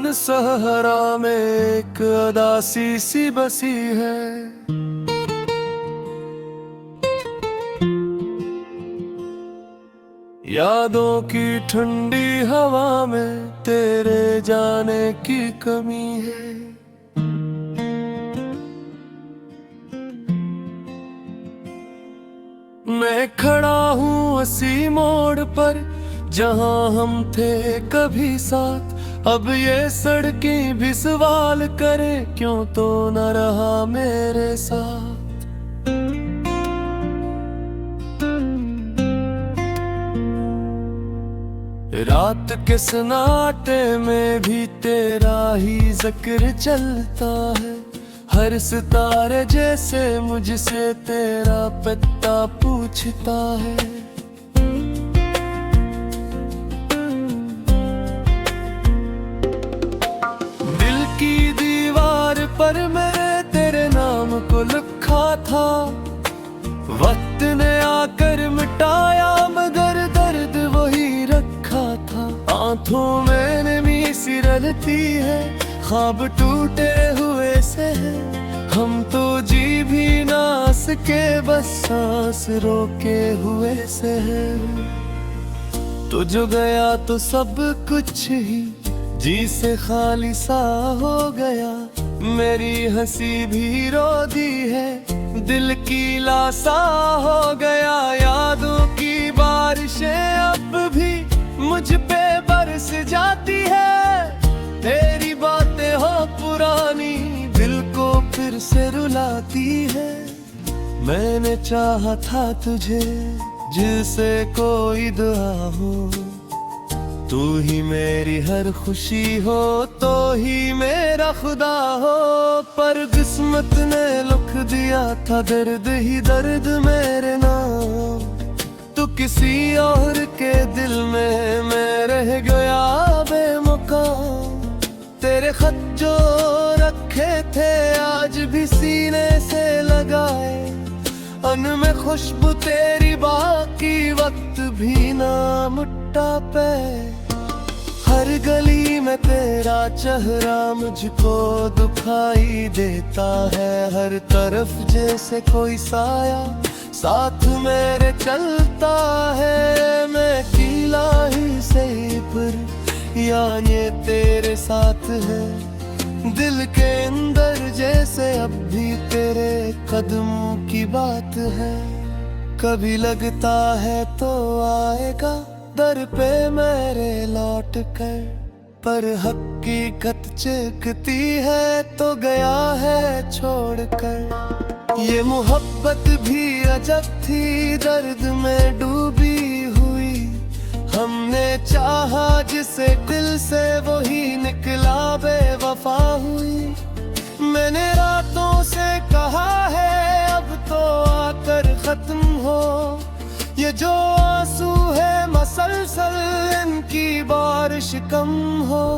इन सहरा में एक अदासी सी बसी है। यादों की ठंडी हवा में तेरे जाने की कमी है। मैं खड़ा हूँ उसी मोड़ पर जहाँ हम थे कभी साथ। अब ये सड़कें भी सवाल करे क्यों तो न रहा मेरे साथ। रात के सन्नाटे में भी तेरा ही जिक्र चलता है। हर सितारे जैसे मुझसे तेरा पता पूछता है। दिल की दीवार पर मेरे तेरे नाम को लिखा था। वक्त ने आकर मिटाया मगर दर्द वही रखा था। आंखों में नमी सी रलती है, ख्वाब टूटे हुए से है। हम तो जी भी ना सके बस सांस रोके हुए से है। तो जो गया तो सब कुछ ही जी से खाली सा हो गया। मेरी हंसी भी रो दी है, दिल की लाशा हो गया। यादों की बारिशें अब भी मुझ पे बरस जाती है। तेरी बातें हो पुरानी दिल को फिर से रुलाती है। मैंने चाहा था तुझे जिससे कोई दुआ हो। तू ही मेरी हर खुशी हो, तो ही मेरा खुदा हो। पर किस्मत ने लिख दिया था दर्द ही दर्द मेरे नाम। तू किसी और के दिल में मैं रह गया बेमुकाम। तेरे खत जो रखे थे आज भी सीने से लगाए। उनमें खुशबू तेरी बाकी वक्त भी ना मुट्ठा पे। हर गली में तेरा चेहरा मुझको दुखाई देता है। हर तरफ जैसे कोई साया साथ मेरे चलता है। मैं किला ही सही पर या ये तेरे साथ है। दिल के अंदर जैसे अब भी तेरे कदमों की बात है। कभी लगता है तो आएगा दर पे मेरे लौट कर। पर हकीकत चिकती है तो गया है छोड़कर। ये मोहब्बत भी अजब थी दर्द में डूबी हुई। हमने चाहा जिसे दिल से वही निकला बेवफा हुई। मैंने रातों से कहा है अब तो आकर खत्म हो। ये जो आंसू है मसलसल इनकी बारिश कम हो।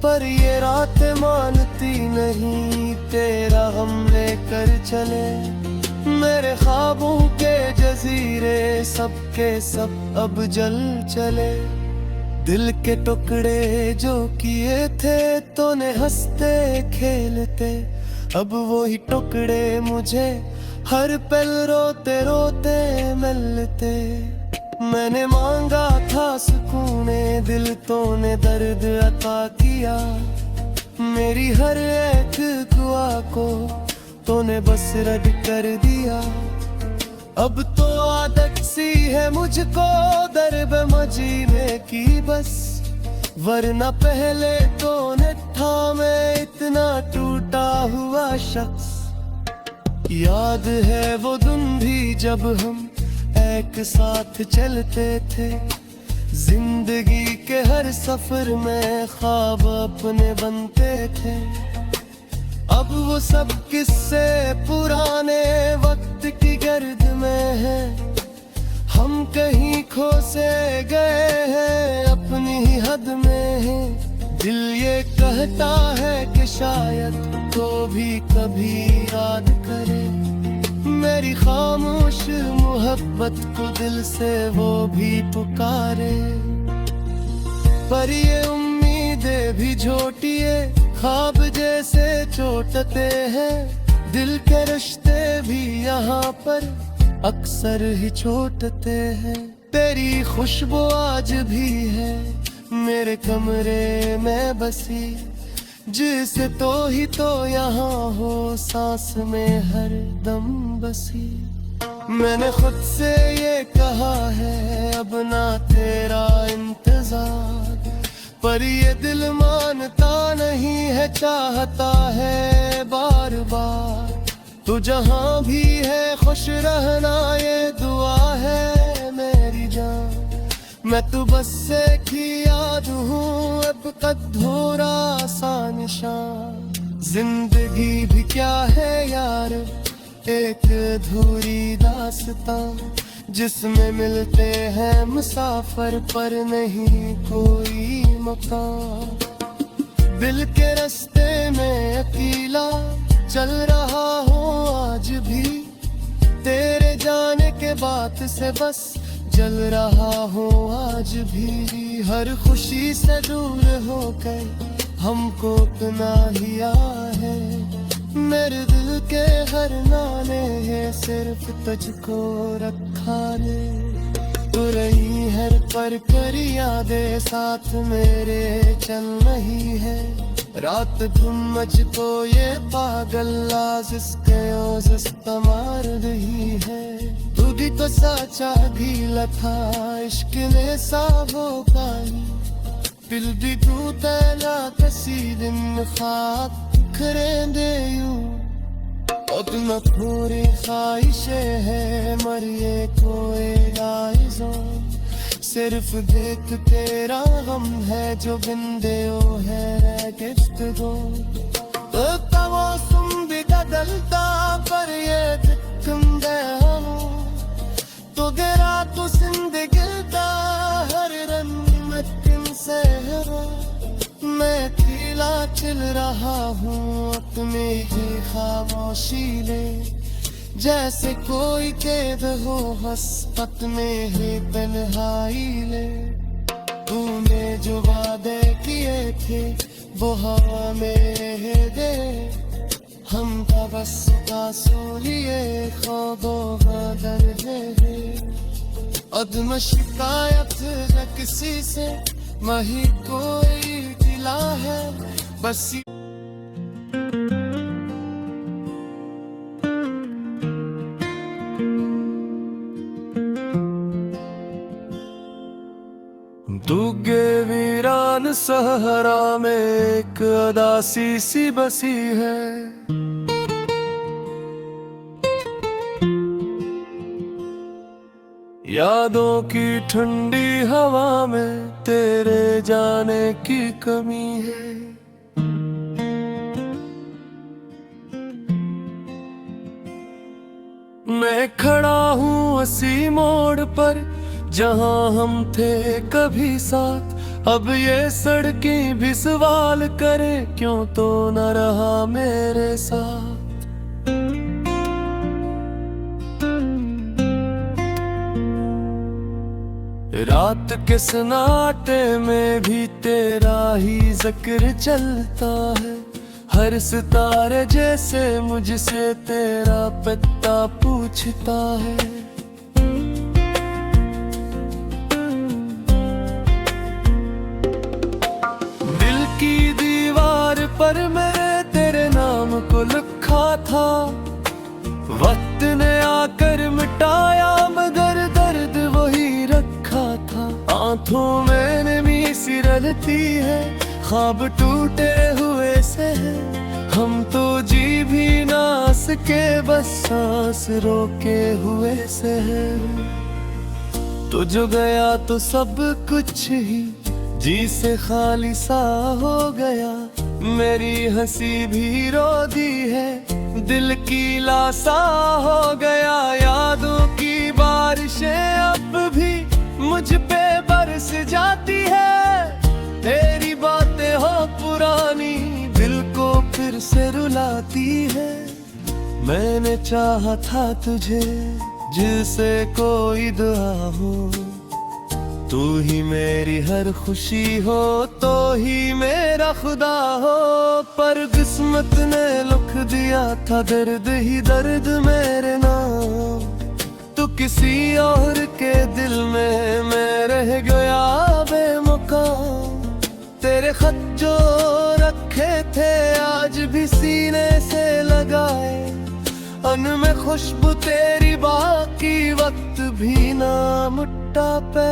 पर ये रात मानती नहीं तेरा हमने कर चले। मेरे ख्वाबों के जजीरे सबके सब अब जल चले। दिल के टुकड़े जो किए थे तो ने हंसते खेलते। अब वही टुकड़े मुझे हर पल रोते रोते मिलते। मैंने मांगा था सुकूने दिल तो ने दर्द अता किया। मेरी हर एक दुआ को तो ने बस रद्द कर दिया। अब तो आदत सी है मुझको दर्द मजीने की बस। वरना पहले तो न था मैं इतना टूटा हुआ शख्स। याद है वो दिन भी जब हम एक साथ चलते थे। जिंदगी के हर सफर में ख्वाब अपने बनते थे। अब वो सब किस्से पुराने वक्त की गर्द में है। हम कहीं खो से गए हैं अपनी ही हद में है। दिल ये कहता है कि शायद तो भी कभी याद करे। मेरी खामोश मोहब्बत को दिल से वो भी पुकारे। पर ये उम्मीदें भी झोटिए ख्वाब जैसे चोटते हैं, दिल के रिश्ते भी यहाँ पर अक्सर ही छोटते हैं। तेरी खुशबू आज भी है मेरे कमरे में बसी, जिसे तो ही तो यहाँ हो सांस में हर दम बसी। मैंने खुद से ये कहा है अब ना तेरा इंतजार, पर ये दिल मानता नहीं है, चाहता है बार बार। तू जहाँ भी है खुश रहना ये दुआ है मेरी जान। मैं तो बस एक ही याद हूँ अब अधूरा सा निशान। जिंदगी भी क्या है यार एक अधूरी दास्तां, जिसमें मिलते हैं मुसाफिर पर नहीं कोई मकान। दिल के रास्ते में अकेला चल रहा हूँ आज भी, तेरे जाने के बाद से बस जल रहा हूँ आज भी। हर खुशी से दूर हो गए हमको इतना हिया है, मेरे दिल के हर नाले है सिर्फ तुझको रखा ने। तू रही हर पर कर यादें साथ मेरे चल रही है, रात दिन मुझको ये पागल लाजिस मार रही है। तू भी तो सच्चा गीला था इश्क ने साबो पानी, दिल भी तू तेरा किसी दिन खाक करेंदे यूं। उतना पूरी ख्वाहिशें है मरिए कोई आइज़ों, सिर्फ देख तेरा गम है जो बिंदे है गिफ्ट दो। तो मौसम भी बदलता पर ये दिखम गया हूँ, तो गिरा तो जिंदगी दा हर रंग में दिन से मैं अकेला चल रहा हूँ अपने ही खामोशी ले, जैसे कोई कैद हो हसपत में ही तन्हाई ले। तूने जो वादे किए थे वो हवा में रह गए, हम का बस आंसू लिए ख्वाबों का दर्द है। अदम शिकायत है किसी से वही कोई गिला है बस। दुगे वीरान सहरा में एक अदासी सी बसी है, यादों की ठंडी हवा में तेरे जाने की कमी है। मैं खड़ा हूँ उसी मोड़ पर जहाँ हम थे कभी साथ, अब ये सड़कें भी सवाल करे क्यों तो न रहा मेरे साथ। रात के सन्नाटे में भी तेरा ही जिक्र चलता है, हर सितारे जैसे मुझसे तेरा पता पूछता है। दिल की दीवार पर मैं तेरे नाम को लिखा था, वक्त ने आकर मिटाया मगर दर्द वही रखा था। आंखों में नमी सी रलती है, ख्वाब टूटे हुए से है, हम तो जी भी ना सके बस सांस रोके हुए से है। तो जो गया तो सब कुछ ही जी से खाली सा हो गया, मेरी हंसी भी रो दी है, दिल की लासा हो गया। यादों की बारिशें अब भी मुझ पे बरस जाती है, तेरी बातें हो पुरानी दिल को फिर से रुलाती है। मैंने चाहा था तुझे जिसे कोई दुआ हो, तू ही मेरी हर खुशी हो तो ही मेरा खुदा हो। पर किस्मत ने लिख दिया था दर्द ही दर्द मेरे नाम। तू किसी और के दिल में मैं रह गया बेमुकाम। तेरे खत जो रखे थे आज भी सीने से लगाए, उनमें खुशबू तेरी बाकी वक्त भी ना मिटा पे।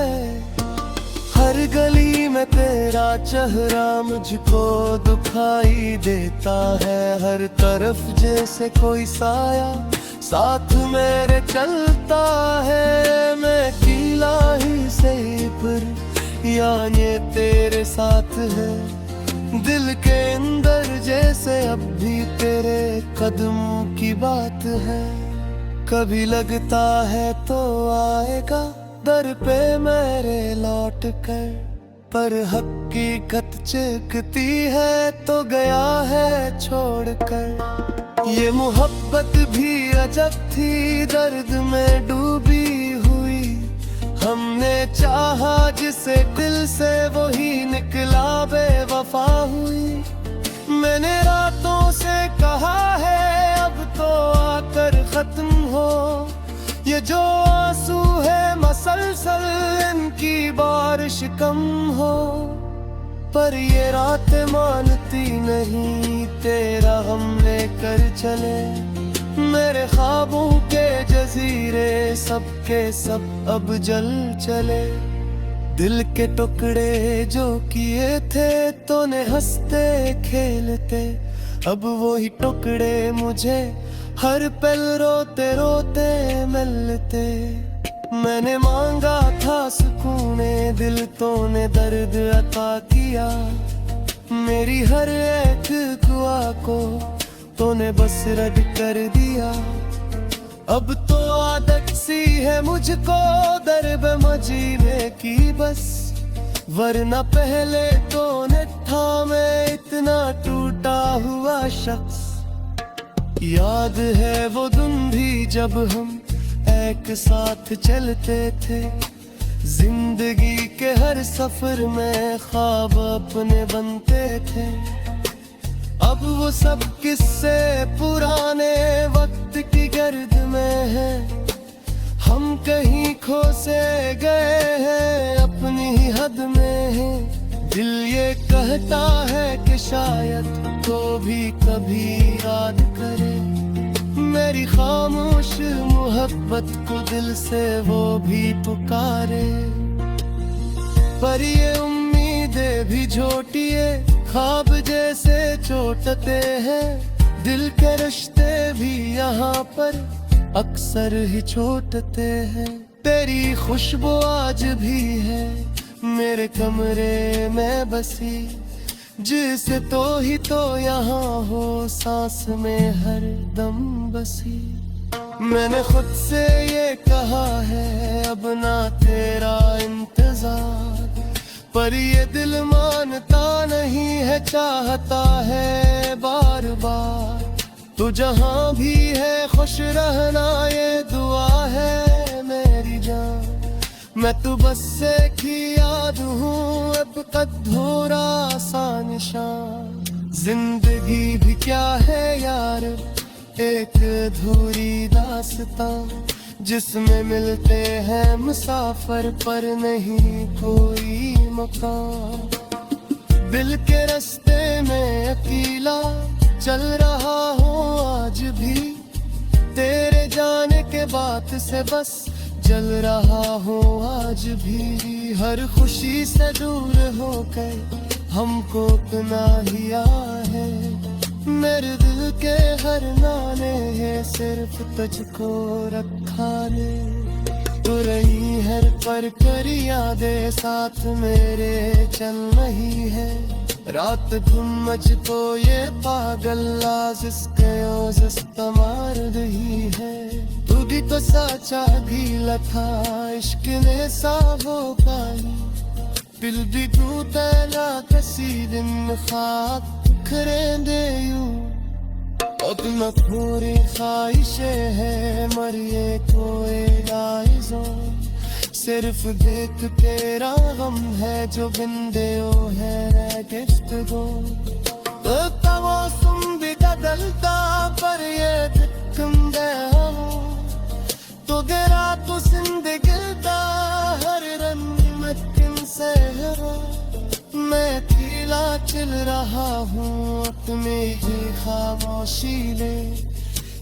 हर गली में तेरा चेहरा मुझको दुखाई देता है, हर तरफ जैसे कोई साया साथ मेरे चलता है। मैं अकेला ही सही पर यानी तेरे साथ है, दिल के अंदर जैसे अब भी तेरे कदमों की बात है। कभी लगता है तो आएगा दर पे मेरे लौट कर, पर हकीकत चिकती है तो गया है छोड़कर। ये मोहब्बत भी अजब थी दर्द में डूबी हुई, हमने चाहा जिसे दिल से वही निकला बेवफा हुई। मैंने रातों से कहा है अब तो आकर खत्म हो, ये जो आंसू है मसलसल इनकी बारिश कम हो। पर ये रात मानती नहीं तेरा हम लेकर चले, मेरे ख्वाबों के जजीरे सबके सब अब जल चले। दिल के टुकड़े जो किए थे तूने हंसते खेलते, अब वही टुकड़े मुझे हर पल रोते रोते मिलते। मैंने मांगा था सुकूने दिल तूने दर्द अता किया, मेरी हर एक दुआ को तूने बस रद्द कर दिया। अब तो आदत सी है मुझको दर्द मजीने की बस, वरना पहले तूने था मैं इतना टूटा हुआ शख्स। याद है वो दिन भी जब हम एक साथ चलते थे, जिंदगी के हर सफर में ख्वाब अपने बनते थे। अब वो सब किस्से पुराने वक्त की गर्द में है, हम कहीं खो से गए हैं अपनी ही हद में है। दिल ये कहता है कि शायद तो भी कभी याद करे, मेरी खामोश मोहब्बत को दिल से वो भी पुकारे। पर ये उम्मीदें भी झूठिए ख्वाब जैसे चोटते हैं, दिल के रिश्ते भी यहाँ पर अक्सर ही छोटते हैं। तेरी खुशबू आज भी है मेरे कमरे में बसी, जिसे तो ही तो यहाँ हो सांस में हर दम बसी। मैंने खुद से ये कहा है अब ना तेरा इंतजार, पर ये दिल मानता नहीं है चाहता है बार बार। तू जहाँ भी है खुश रहना ये दुआ है मेरी जान, मैं तू बस एक ही याद हूँ अब अधूरा सा निशान। जिंदगी भी क्या है यार एक अधूरी दास्तां, जिसमें मिलते हैं मुसाफिर पर नहीं कोई मकान। दिल के रास्ते में अकेला चल रहा हूँ आज भी, तेरे जाने के बाद से बस जल रहा हूँ आज भी। हर खुशी से दूर होकर हमको अपना लिया है, मेरे दिल के हर नाने है सिर्फ तुझको रखा ने। तू रही हर पर कर यादें साथ मेरे चल रही है, रात भर मुझको ये पागल मार रही है। तू भी तो साचा गीला था इश्क ने सावो पाई, दिल भी तू तेरा किसी दिन खाक करेंदे यूं। अपना पूरी ख्वाहिशें है मरिए कोई गाइजों, सिर्फ देख तेरा गम है जो बिंदे है गिफ्ट दो तो मौसम भी बदलता पर ये दिखम गया तो गिरा तो जिंदगी दा हर रंग में किन से मैं खिला चल रहा हूँ अपने ही खामोशी ले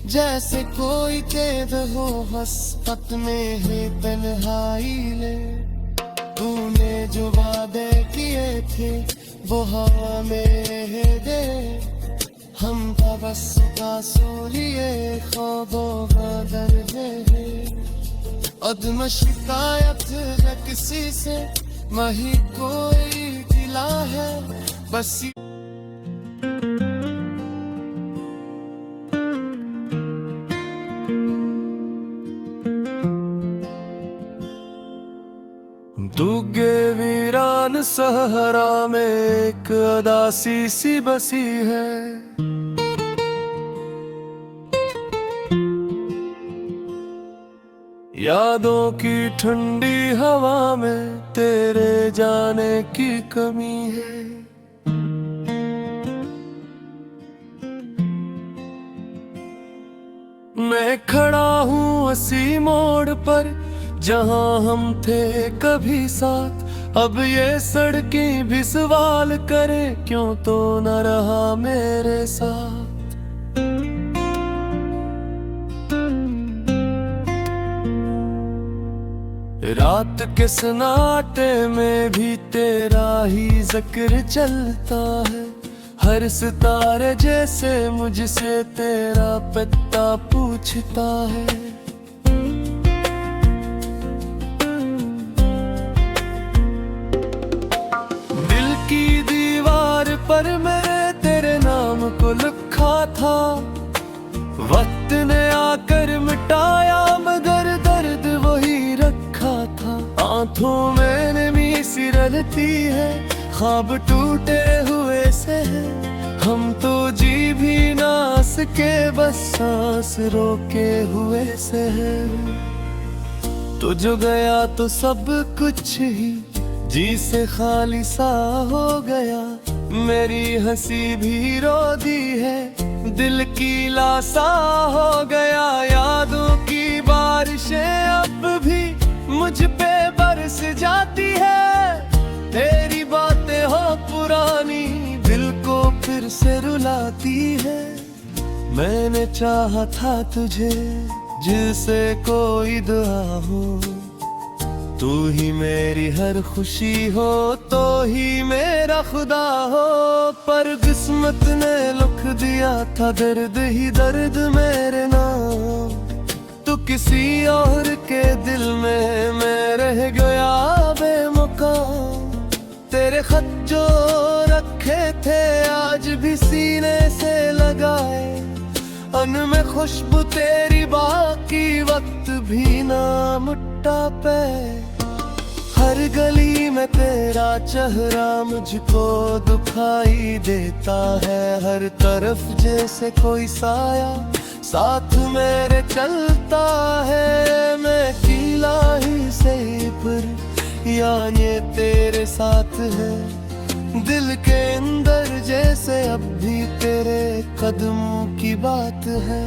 जैसे कोई कैद हो हसपत में ही तन्हाई ले तूने जो वादे किए थे वो हवा में रह गए हम का बस आंसू लिए ख्वाबों का दर्द है अदम शिकायत है किसी से वही कोई गिला है बस दुगे वीरान सहरा में एक अदासी सी बसी है यादों की ठंडी हवा में तेरे जाने की कमी है मैं खड़ा हूँ उसी मोड़ पर जहाँ हम थे कभी साथ अब ये सड़कें भी सवाल करे क्यों तो न रहा मेरे साथ रात के सन्नाटे में भी तेरा ही जिक्र चलता है हर सितारे जैसे मुझसे तेरा पता पूछता है दिल की दीवार पर मैं तेरे नाम को लिखा था वक्त ने आकर मिटाया मगर दर्द वही रखा था आंखों में नमी सी रलती है ख्वाब टूटे हुए से है हम तो जी भी ना सके बस सांस रोके हुए से है तो जो गया तो सब कुछ ही जी से खाली सा हो गया मेरी हंसी भी रो दी है दिल की लासा हो गया यादों की बारिशें अब भी मुझ पे बरस जाती है तेरी बातें हो पुरानी दिल को फिर से रुलाती है मैंने चाहा था तुझे जिससे कोई दुआ हो तू ही मेरी हर खुशी हो तो ही मेरा खुदा हो पर किस्मत ने लिख दिया था दर्द ही दर्द मेरे नाम तू किसी और के दिल में मैं रह गया बेमुकाम तेरे खत जो रखे थे आज भी सीने से लगाए उनमें खुशबू तेरी बाकी वक्त भी ना मुट्टा पे हर गली में तेरा चेहरा मुझको दुखाई देता है हर तरफ जैसे कोई साया साथ मेरे चलता है मैं किला ही से पर यानी तेरे साथ है दिल के अंदर जैसे अब भी तेरे कदमों की बात है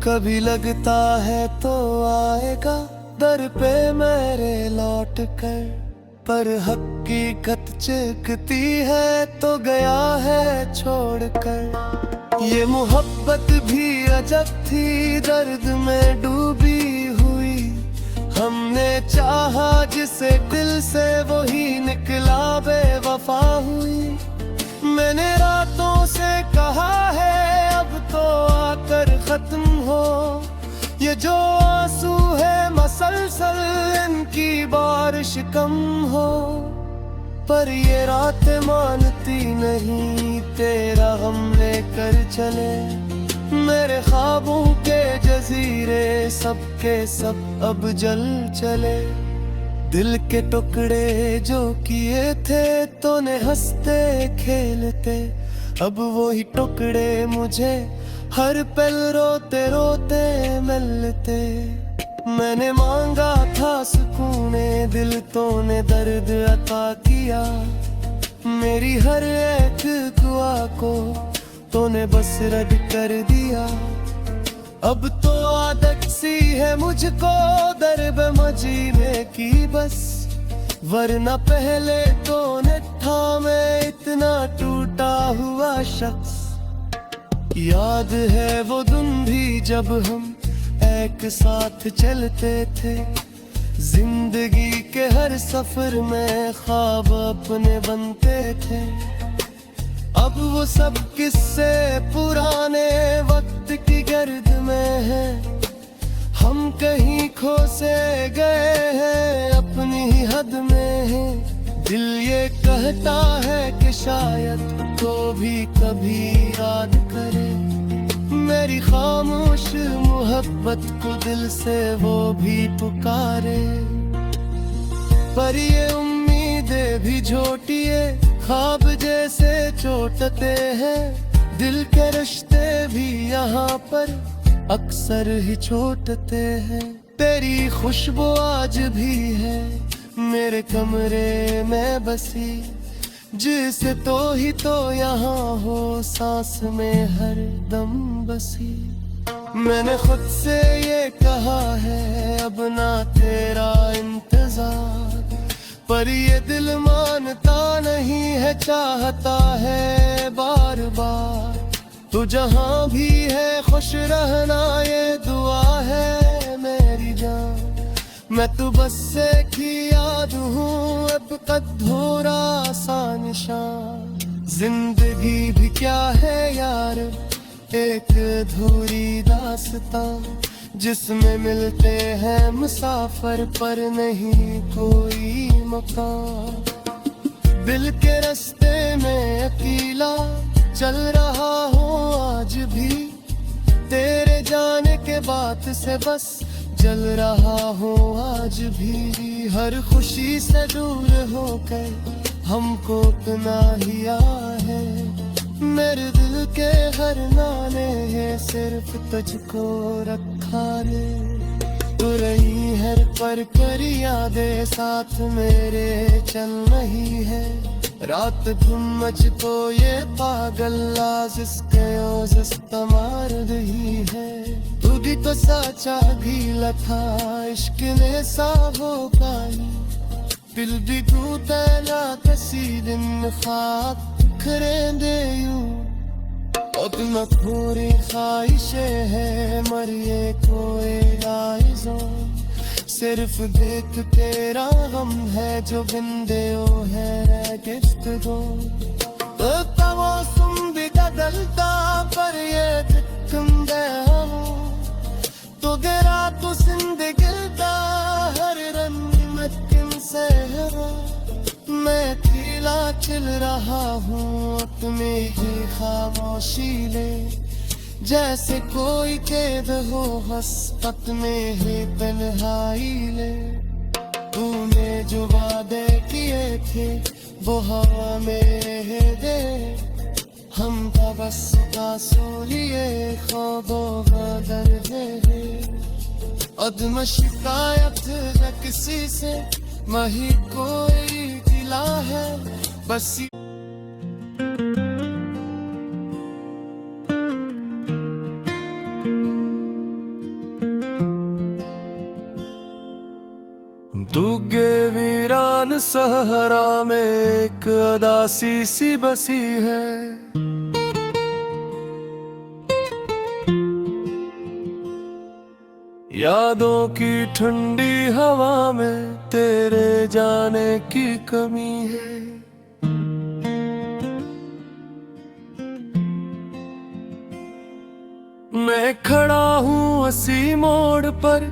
कभी लगता है तो आएगा दर पे मेरे लौट कर पर हकीकत चिकती है तो गया है छोड़कर ये मोहब्बत भी अजब थी दर्द में डूबी हुई हमने चाहा जिसे दिल से वही निकला बेवफा हुई मैंने रातों से कहा है अब तो आकर खत्म हो ये जो आंसू है मसलसल इनकी बारिश कम हो पर ये रात मानती नहीं तेरा गम लेकर चले मेरे ख्वाबों के जजीरे सबके सब अब जल चले दिल के टुकड़े जो किए थे तो ने हंसते खेलते अब वो ही टुकड़े मुझे हर पल रोते रोते मिलते मैंने मांगा था सुकूने दिल, तूने दर्द अता किया। मेरी हर एक दुआ को तूने बस रद्द कर दिया। अब तो आदत सी है मुझको दर्द मजीने की बस, वरना पहले तूने था मैं इतना टूटा हुआ शख्स। याद है वो दिन भी जब हम एक साथ चलते थे, जिंदगी के हर सफर में ख्वाब अपने बनते थे। अब वो सब किस्से पुराने वक्त की गर्द में है, हम कहीं खो से गए हैं अपनी ही हद में है। दिल ये कहता है कि शायद तो भी कभी याद करे, मेरी खामोश मोहब्बत को दिल से वो भी पुकारे। पर ये उम्मीदें भी झूठिए ख्वाब जैसे चोटते हैं, दिल के रिश्ते भी यहाँ पर अक्सर ही छोटते हैं। तेरी खुशबू आज भी है मेरे कमरे में बसी, जिसे तो यहाँ हो सांस में हर दम बसी। मैंने खुद से ये कहा है अब ना तेरा इंतजार, पर ये दिल मानता नहीं है, चाहता है बार बार। तू जहाँ भी है खुश रहना ये दुआ है मेरी जान। मैं तो बस एक ही याद हूँ अब अधूरा सा निशान। जिंदगी भी क्या है यार एक अधूरी दास्तां, जिसमें मिलते हैं मुसाफिर पर नहीं कोई मकान। दिल के रास्ते में अकेला चल रहा हूँ आज भी, तेरे जाने के बाद से बस जल रहा हूँ आज भी। हर खुशी से दूर होकर हमको इतना हिया है, मेरे दिल के हर नाले है सिर्फ तुझको रखा ने। तू रही हर पर कर यादें साथ मेरे चल रही है, रात तुम मुझको ये पागल लाजिस मार रही है। तू भी तो सच्चा गीला था इश्क ने सावो पाई, दिल भी तू तेरा किसी दिन खाक करेंदे यूं। और तुम पूरी ख्वाहिशें है मरिए कोई आइज़ों, सिर्फ देख तेरा गम है जो बिंदे ओ है गिफ्ट दो। तो मौसम भी बदलता पर ये तुम गया हूँ, तो गिरा तो जिंदगी दा हर रंग मटकिन से है। मैं अकेला चल रहा हूँ तुम्हें ही खामोशी ले, जैसे कोई कैद हो हसरत में ही तन्हाई ले। तूने जो वादे किए थे वो हवा में रह दे, हम तो बस आंसू लिए ख्वाबों का दर्द है। अदम शिकायत न किसी से मही कोई गिला है बस। दुगे वीरान सहरा में एक अदासी सी बसी है, यादों की ठंडी हवा में तेरे जाने की कमी है। मैं खड़ा हूँ उसी मोड़ पर